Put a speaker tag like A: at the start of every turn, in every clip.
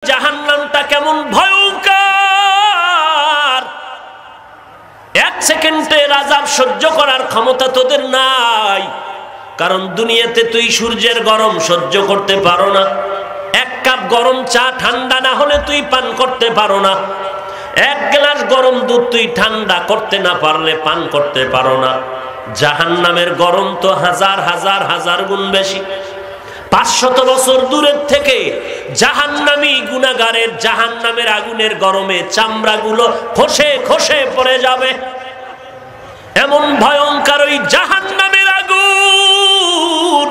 A: জাহান্নামটা কেমন ভয়ঙ্কর, এক সেকেন্ডের আযাব সহ্য করার ক্ষমতা তোদের নাই। কারণ দুনিয়াতে তুই সূর্যের গরম সহ্য করতে পারো না, এক কাপ গরম চা ঠান্ডা না হলে তুই পান করতে পারো না, এক গ্লাস গরম দুধ তুই ঠান্ডা করতে না পারলে পান করতে পারো না। জাহান্নামের গরম তো হাজার হাজার হাজার গুণ বেশি। 500 বছর দূরের থেকে জাহান্নামী গুনাহগারের জাহান্নামের আগুনের গরমে চামড়াগুলো খসে খসে পড়ে যাবে। এমন ভয়ঙ্কর ওই জাহান্নামের আগুন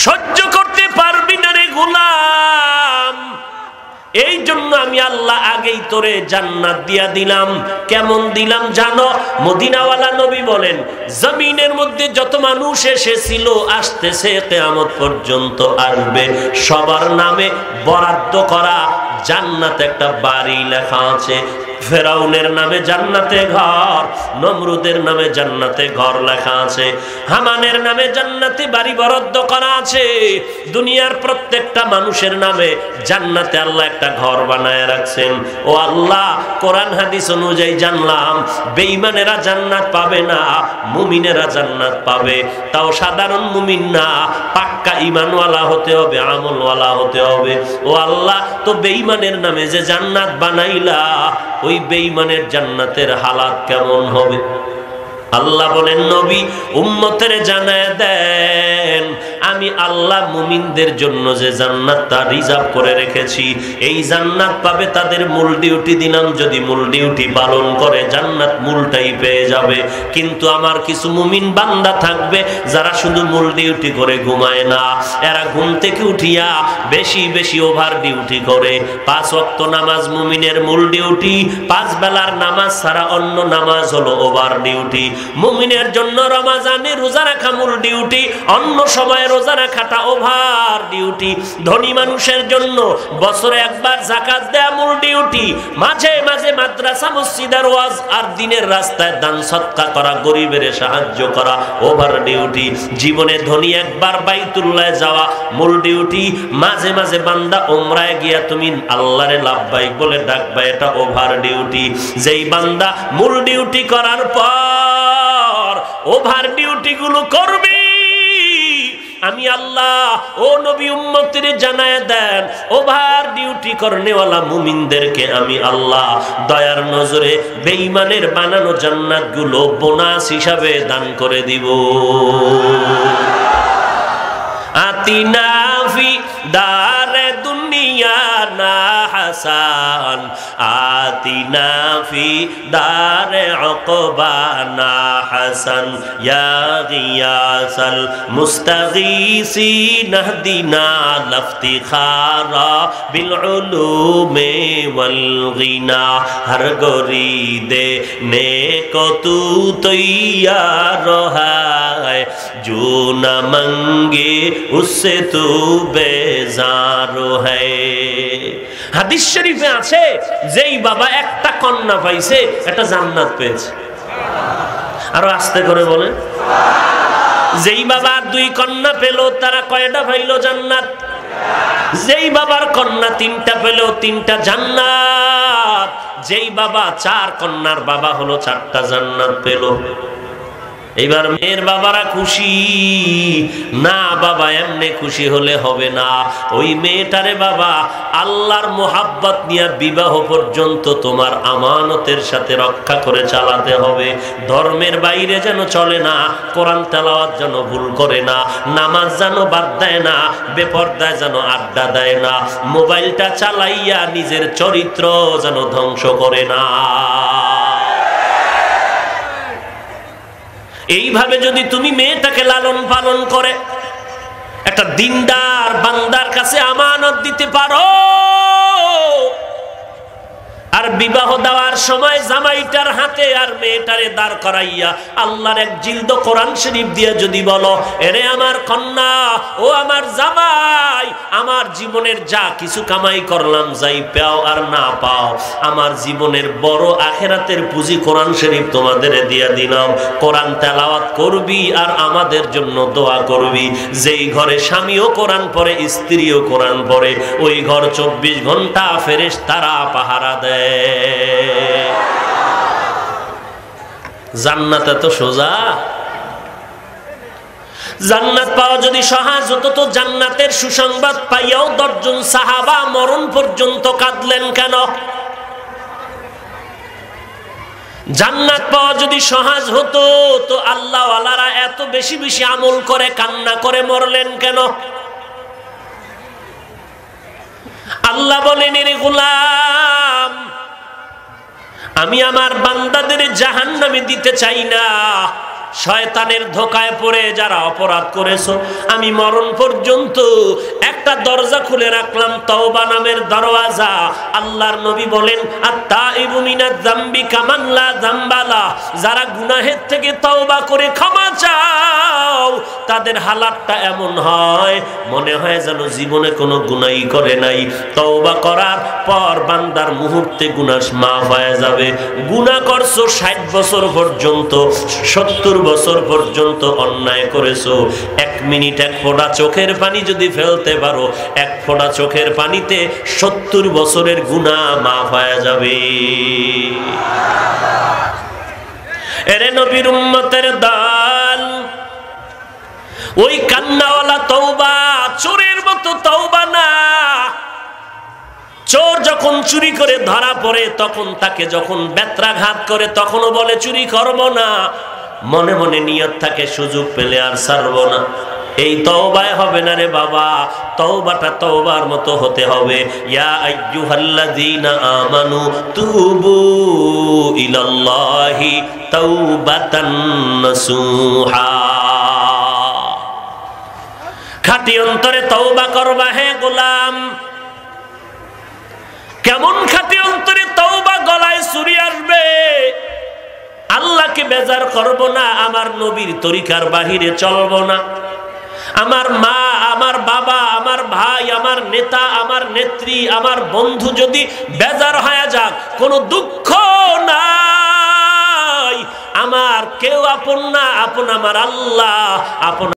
A: সহ্য করতে পারবি না রে গোলাম। এই জন্য আমি আল্লাহ আগেই তোরে জান্নাত দিয়া দিলাম। কেমন দিলাম জানো? মদিনাওয়ালা নবী বলেন, জমিনের মধ্যে যত মানুষ এসেছিল, আসতেছে, কিয়ামত পর্যন্ত আসবে, সবার নামে বরাদ্দ করা জান্নাতে একটা বাড়ি লেখা আছে। ফেরাউনের নামে জান্নাতে ঘর, নমরুদের নামে জান্নাতে ঘর লেখা আছে, হামানের নামে জান্নাতে বাড়ি বরাদ্দ করা আছে। দুনিয়ার প্রত্যেকটা মানুষের নামে জান্নাতে আল্লাহ একটা ঘর বানায় রাখছেন। ও আল্লাহ, কোরআন হাদিস অনুযায়ী জানলাম বেঈমানেরা জান্নাত পাবে না, মুমিনেরা জান্নাত পাবে। তাও সাধারণ মুমিন না, পাক্কা ঈমানওয়ালা হতে হবে, আমলওয়ালা হতে হবে। ও আল্লাহ, তো বেঈমানের নামে যে জান্নাত বানাইলা, ওই বেঈমানের জান্নাতের হালাত কেমন হবে? আল্লাহ বলেন, নবী উম্মতের জানায় দেন, আমি আল্লাহ মুমিনদের জন্য যে জান্নাতটা রিজার্ভ করে রেখেছি, এই জান্নাত পাবে তাদের মূল ডিউটি দিলাম। যদি মূল ডিউটি পালন করে জান্নাত মূলটাই পেয়ে যাবে। কিন্তু আমার কিছু মুমিন বান্দা থাকবে যারা শুধু মূল ডিউটি করে ঘুমায় না, এরা ঘুম থেকে উঠিয়া বেশি বেশি ওভার ডিউটি করে। 5 ওয়াক্ত নামাজ মুমিনের মূল ডিউটি, 5 বেলার নামাজ ছাড়া অন্য নামাজ হলো ওভার ডিউটি। মুমিনের জন্য রমজানে রোজা রাখা মূল ডিউটি, অন্য সময় রোজা রাখাটা ওভার ডিউটি। ধনী মানুষের জন্য বছরে একবার যাকাত দেয়া মূল ডিউটি, মাঝে মাঝে মাদ্রাসা মসজিদের ওয়াজ আর দিনের রাস্তায় দান সদকা করা, গরিবের সাহায্য করা ওভার ডিউটি। জীবনে ধনী একবার বাইতুল্লাহ যাওয়া মূল ডিউটি, মাঝে মাঝে বান্দা উমরায় গিয়া তুমি আল্লাহরে লাব্বাইক বলে ডাকবা, এটা ওভার ডিউটি। যেই বান্দা মূল ডিউটি করার পর ওভার ডিউটি গুলো করবি, আমি আল্লাহ ও নবী উম্মতের জানায় দেন, ওভার ডিউটি করনেওয়ালা মুমিনদেরকে আমি আল্লাহ দয়ার নজরে বেঈমানের বানানো জান্নাতগুলো বোনাস হিসাবে দান করে দিব। আতিনা ফি দারে দুনিয়া না হাসান, আতিনা ফি দারে উকবা না হাসান, ইয়া গিয়াসাল মুস্তাগীসিন ইহদিনা লাফতিখারা বিল উলুমি ওয়াল গিনা, হর গরিদে নেকো তু তৈয়ার है, जो न मंगे उससे तू बेजार है। হাদিস শরীফে আছে, যেই বাবা একটা কন্যা পাইছে একটা জান্নাত পেয়েছে। আরো আস্তে করে বলে, যেই বাবা 2 কন্যা পেল তারা কয়টা পাইল? জান্নাত। যেই বাবার কন্যা 3টা পেল 3টা জান্নাত। যেই বাবা 4 কন্যার বাবা হলো 4টা জান্নাত পেল। এইবার মেয়ের বাবারা খুশি না? বাবা এমনি খুশি হলে হবে না, ওই মেয়েটারে বাবা আল্লাহর মোহাব্বত নিয়ে বিবাহ পর্যন্ত তোমার আমানতের সাথে রক্ষা করে চালাতে হবে। ধর্মের বাইরে যেন চলে না, কোরআন তেলাওয়াত যেন ভুল করে না, নামাজ যেন বাদ দেয় না, বেপরদায় যেন আড্ডা দেয় না, মোবাইলটা চালাইয়া নিজের চরিত্র যেন ধ্বংস করে না। এইভাবে যদি তুমি মেয়েটাকে লালন পালন করে একটা দিনদার বান্দার কাছে আমানত দিতে পারো, আর আর বিবাহ দেওয়ার সময় জামাইটার হাতে আর মেয়েটারে দাঁড় করাইয়া আল্লাহর এক জিলদ কোরআন শরীফ দিয়ে যদি বলো, এরে আমার কন্যা, ও আমার জামাই, আমার জীবনের যা কিছু কামাই করলাম, যাই পাও আর না পাও, আমার জীবনের বড় আখিরাতের পুঁজি কোরআন শরীফ তোমাদের দিয়ে দিলাম। কোরআন তেলাওয়াত করবি আর আমাদের জন্য দোয়া করবি। যেই ঘরে স্বামীও কোরআন পড়ে, স্ত্রীও কোরআন পড়ে, ওই ঘর 24 ঘন্টা ফেরেশতারা পাহারা দেয়। জান্নাত এত সোজা? জান্নাত পাওয়া যদি সহজ হতো তো জান্নাতের সুসংবাদ পাইয়াও 10 জন সাহাবা মরণ পর্যন্ত কাঁদলেন কেন? জান্নাত পাওয়া যদি সহজ হতো তো আল্লাহ ওয়ালারা এত বেশি বেশি আমল করে কান্না করে মরলেন কেন? আল্লাহ বলেন, এরে গোলাম, আমি আমার বান্দাদের জাহান্নামে দিতে চাই না। শয়তানের ধোকায় পড়ে যারা অপরাধ করেছো, আমি মরণ পর্যন্ত একটা দরজা খুলে রাখলাম, তওবা নামের দরওয়াজা। আল্লাহর নবী বলেন, আত-তাইবু মিনাজ যামবি কামান লা যামবা লা, যারা গুনাহের থেকে তওবা করে ক্ষমা চাও, তাদের হালাতটা এমন হয় মনে হয় যেন জীবনে কোনো গুনাহই করে নাই। তওবা করার পর বান্দার মুহূর্তে গুনাহ মাফ হয়ে যাবে। গুনাহ করছো 60 বছর পর্যন্ত, 70 বছর পর্যন্ত অন্যায় করেছো, 1 মিনিট 1 ফোঁটা চোখের পানি যদি ফেলতে পারো, 1 ফোঁটা চোখের পানিতে 70 বছরের গুনাহ মাফ হয়ে যাবে। এরে নবীর উম্মতের দল, ওই কান্নাওয়ালা তওবা চোরের মতো তওবা না। চোর যখন চুরি করে ধরা পড়ে, তখন তাকে যখন বেত্রাঘাত করে, তখনও বলে চুরি করব না, মনে মনে নিয়ত থাকে সুযোগ পেলে আর ছাড়বো না। এই তওবায় হবে না রে বাবা, তওবাটা তওবার মতো হতে হবে। ইয়া আইয়ুহাল্লাযীনা আমানু তুবু ইলাল্লাহি তাওবাতান নাসুহা। খাঁটি অন্তরে তওবা করবা হে গোলাম। কেমন খাঁটি অন্তরে তওবা? গলায় ছুরি আসবে, আল্লাহকে বেজার করব না, আমার নবীর তরিকার বাহিরে চলব না, আমার মা, আমার বাবা, আমার ভাই, আমার নেতা, আমার নেত্রী, আমার বন্ধু যদি বেজার হয়ে যাক, কোনো দুঃখ নাই। আমার কেউ আপন না, আপন আমার আল্লাহ, আপন